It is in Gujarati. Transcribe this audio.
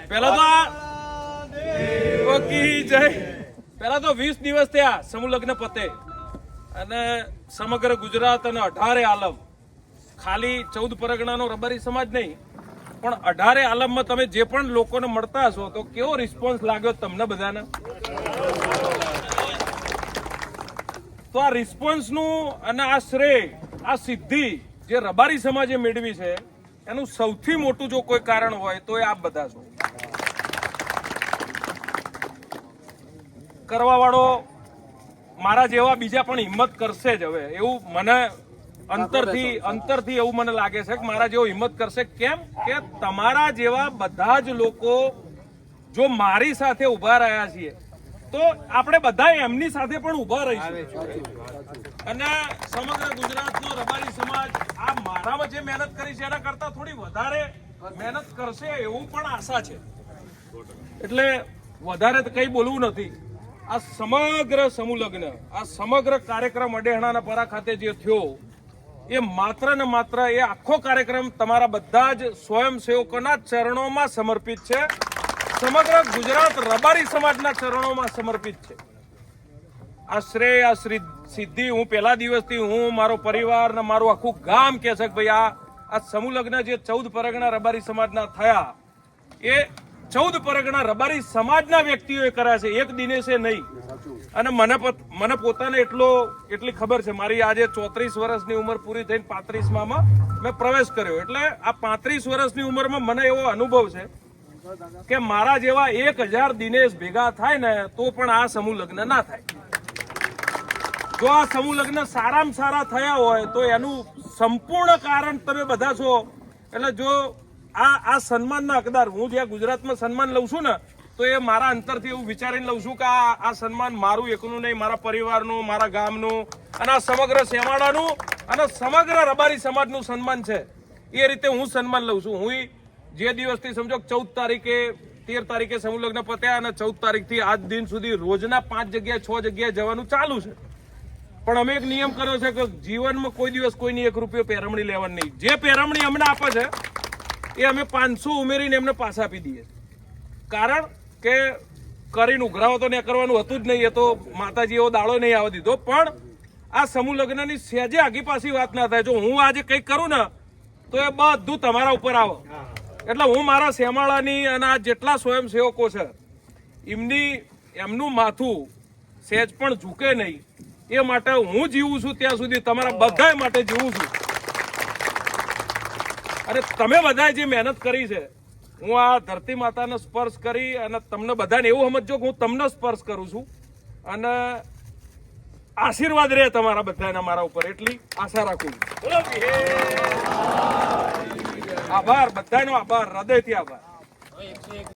પેલા તો 20 દિવસ થયા સમૂહ લગ્ન પતે અને સમગ્ર ગુજરાત અને 18 આલમ, ખાલી 14 પરગણાનો રબારી સમાજ નહીં પણ 18 આલમમાં તમે જે પણ લોકોને મળતા હશો તો કેવો રિસ્પોન્સ લાગ્યો તમને બધાને? તો આ રિસ્પોન્સનું અને આ શ્રેય, આ સિદ્ધિ જે રબારી સમાજે મેળવી છે એનું સૌથી મોટું જો કોઈ કારણ હોય તો એ આપ બધા છો. કરવા વાળો મારા જેવા બીજા પણ હિંમત કરશે જ હવે, એવું મને અંતરથી એવું મને લાગે છે કે મારા જેવો હિંમત કરશે. કેમ કે તમારા જેવા બધા જ લોકો જો મારી સાથે ઉભા રહ્યા છીએ તો આપણે બધા એમની સાથે પણ ઉભા રહીશું. અને સમગ્ર ગુજરાતનો રબારી સમાજ આ મારામાં જે મહેનત કરી છે એના કરતા થોડી વધારે મહેનત કરશે એવું પણ આશા છે. એટલે વધારે કઈ બોલવું નથી. આ સમગ્ર સમૂહ લગ્ન, આ સમગ્ર કાર્યક્રમ અડેહણાના પરા ખાતે જે થયો એ માત્ર ને માત્ર એ આખો કાર્યક્રમ તમારા બધા જ સ્વયંસેવકોના ચરણોમાં સમર્પિત છે. સમગ્ર ગુજરાત રબારી સમાજના ચરણોમાં સમર્પિત છે. આ શ્રેય, આ સિદ્ધિ હું પહેલા દિવસથી હું, મારો પરિવાર ને મારું આખું ગામ કહે છે કે ભાઈ આ સમૂહ લગ્ન જે 14 પરગણા રબારી સમાજના થયા એ 14 પરગણા રબારી સમાજના વ્યક્તિઓએ કર્યા છે, એક દિનેશે નહીં. અને મને પોતાને એટલી ખબર છે, મારી આજે 34 વર્ષની ઉંમર પૂરી થઈને 35માં મેં પ્રવેશ કર્યો. એટલે આ 35 વર્ષની ઉંમરમાં મને એવો અનુભવ છે કે મારા જેવા 1000 દિનેશ ભેગા થાય ને તો પણ આ સમૂહ લગ્ન ના થાય. જો આ સમૂહ લગ્ન સારામાં સારા થયા હોય તો એનું સંપૂર્ણ કારણ તમે બધા છો. એટલે જો આ સન્માનના હકદાર, હું જ્યાં ગુજરાતમાં સન્માન લઉં છું ને તો એ મારા અંતરથી એવું વિચારીને લઉં છું કે આ સન્માન મારું એકનું નહીં, મારા પરિવારનું, મારા ગામનું અને આ સમગ્ર સેવાડાનું અને સમગ્ર રબારી સમાજનું સન્માન છે. એ રીતે હું સન્માન લઉં છું. હું જે દિવસથી સમજો 14 તારીખે 13 તારીખે સમૂહ લગ્ન પત્યા અને 14 તારીખથી આજ દિન સુધી રોજના 5 જગ્યાએ 6 જગ્યાએ જવાનું ચાલુ છે. પણ અમે એક નિયમ કર્યો છે કે જીવનમાં કોઈ દિવસ કોઈની 1 રૂપિયો પેરમણી લેવાની નહીં. જે પેરમણી અમને આપે છે એ અમે 500 ઉમેરીને એમને પાછા આપી દઈએ. કારણ કે કરીને ઉઘરાવો તો ને કરવાનું હતું જ નહીં, એ તો માતાજી એવો દાડો નહીં આવવા દીધો. પણ આ સમૂહ લગ્નની સહેજે આગી પાછી વાત ના થાય. જો હું આજે કંઈક કરું ને તો એ બધું તમારા ઉપર આવે. એટલે હું મારા સેમાળાની અને આ જેટલા સ્વયંસેવકો છે એમનું માથું સહેજ પણ ઝૂકે નહીં. એ માટે હું જીવું છું ત્યાં સુધી તમારા બધા માટે જીવું છું. અને તમે બધા જે મહેનત કરી છે, હું આ ધરતી માતાને સ્પર્શ કરી અને તમને બધાને એવું સમજો કે હું તમને સ્પર્શ કરું છું અને આશીર્વાદ રહે તમારા બધાના મારા ઉપર, એટલી આશા રાખું છું. આભાર, બધાનો આભાર, હૃદયથી આભાર.